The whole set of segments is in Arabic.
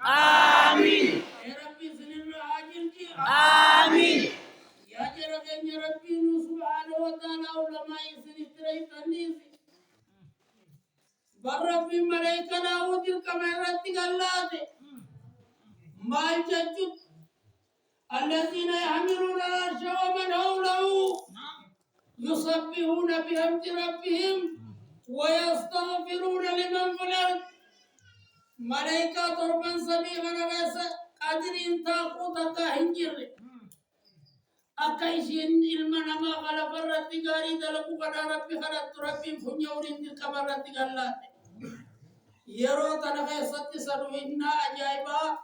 آمين آمين يا جرجن ربي سبحانه وتعالى علماء سنتري تنيسي برب ملائكة داود الكاميرات تقلات ما الجد الذين يحملون العرش ومن حوله يسبحون بحمد ربهم ويستغفرون لمن في الأرض ملائكة تربان سبيغا نغيسا قادرين تاقوتا كهنجر أكايشين إلمنا ما غلب الرتقاري دلقوا قد ربي خلت ربي فنيورين دي كبرت قلات يرو تنغيسا تسروهن أجايبا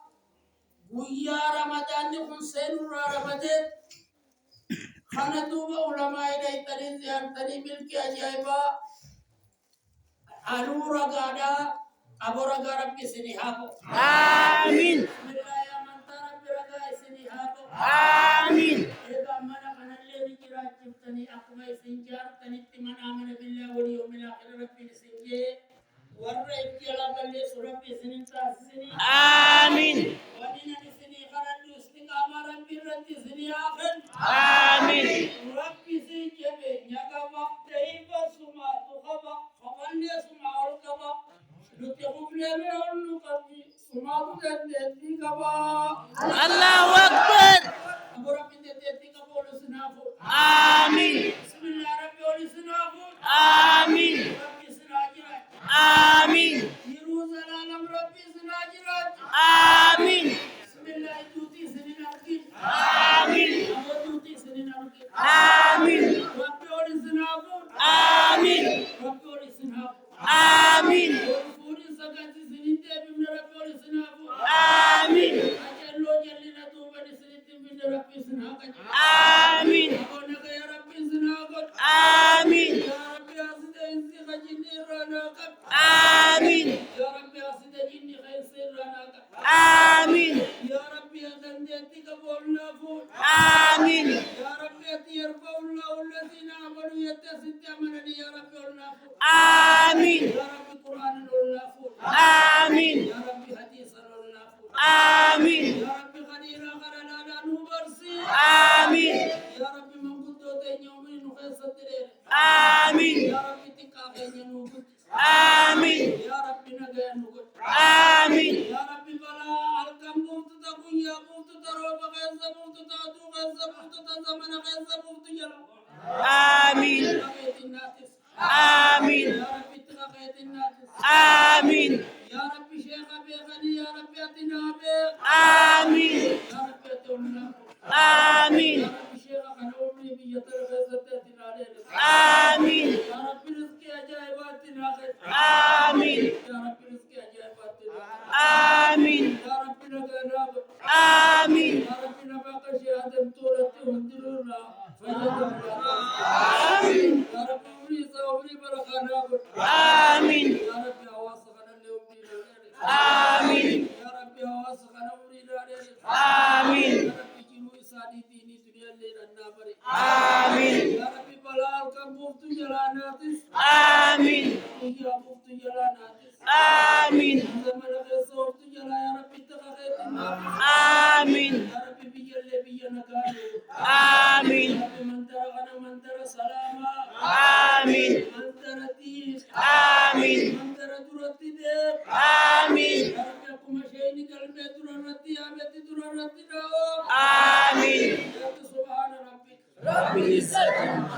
ويا رمضان يكون سينورا رمضان خندوب علماء دايتني زيارتني ملكي أجايبا أنورا غادا أبورا غرب سنيهابو آمين بسم الله يا من ترى برغا سنيهابو آمين إذا منا من اللي نجرا جبتني أقوى سنجار تنتمنا آمن بالله واليوم الآخر ربي سنجي ورّا إبتلا بلّي سربي سنتا سني آمين ونينا سني خرج استقامة ربي رتي سني آخر آمين ربي سنجي نجا وقت إيبا سما تخبا خبالي سما أركبا نتقبل من نقبل سما تدتي كبا الله أكبر أبو ربي تدتي كبا لسنافو آمين بسم الله ربي ولسنافو آمين ربي سناجرات آمين يروزلالم ربي سناجرات آمين بسم الله توتي سنين أركين آمين أبو توتي سنين أركين آمين ربي ولسنافو آمين ربي ولسنافو آمين ورفوري سكاتي سنين تبي من ربي ولسنافو آمين أجلو جلنا توبة سنين تبي من ربي سنافو آمين أبو نجا يا ربي سنافو آمين يا ربي أسد إنسي خجني راناك آمين يا ربي أسد جني خير راناك آمين يا ربي أتنديتي قبولنا فول آمين يا ربي يرفع الله الذين آمنوا يتسد أمنني يا ربي الله فول آمين يا ربي قرآن الله فول آمين يا ربي حديث الله فول آمين يا ربي خلينا خلنا لا نبرسي آمين يا ربي من قد يومين نخيص الدرير آمين يا ربي تكاغين ينوبت آمين يا ربي نغير نقول آمين يا ربي بلا أركم موت تكون يا موت تروب غيظ موت تادو غيظ موت تزمن غيظ موت يلا آمين تغيت الناتس آمين يا ربي تغيت الناتس آمين يا ربي شيخ أبي غني يا ربي أتنا أبي آمين يا ربي أتونا آمين يا ربي شيخ خنومي بيتر غيظ تأتنا عليه آمين يا ربي رزقي أجايباتنا خير آمين يا ربي رزقي أجايباتنا آمين يا ربي نغناب آمين يا ربي نبقى شهادة طولتي وندلونا فيدنا آمين يا ربي وريس ووري برخانا آمين يا ربي أواصقنا اليوم آمين يا ربي أواصقنا ورينا آمين يا ربي جنو إساني ديني دنيا الليل النابري آمين يا ربي بلال كم بوفتو جلاناتس آمين يا بوفتو جلاناتس آمين زمن غير صوفتو جلا يا ربي تخيتنا آمين يا ربي بيجلي بيجنا كانوا آمين يا ربي من ترى غنا من ترى سلاما آمين من ترى تيس آمين من ترى درتي ديب آمين يا ربي أكو مشيني قلبي درتي يا بيتي درتي داو آمين يا ربي سبحان ربي رب العزة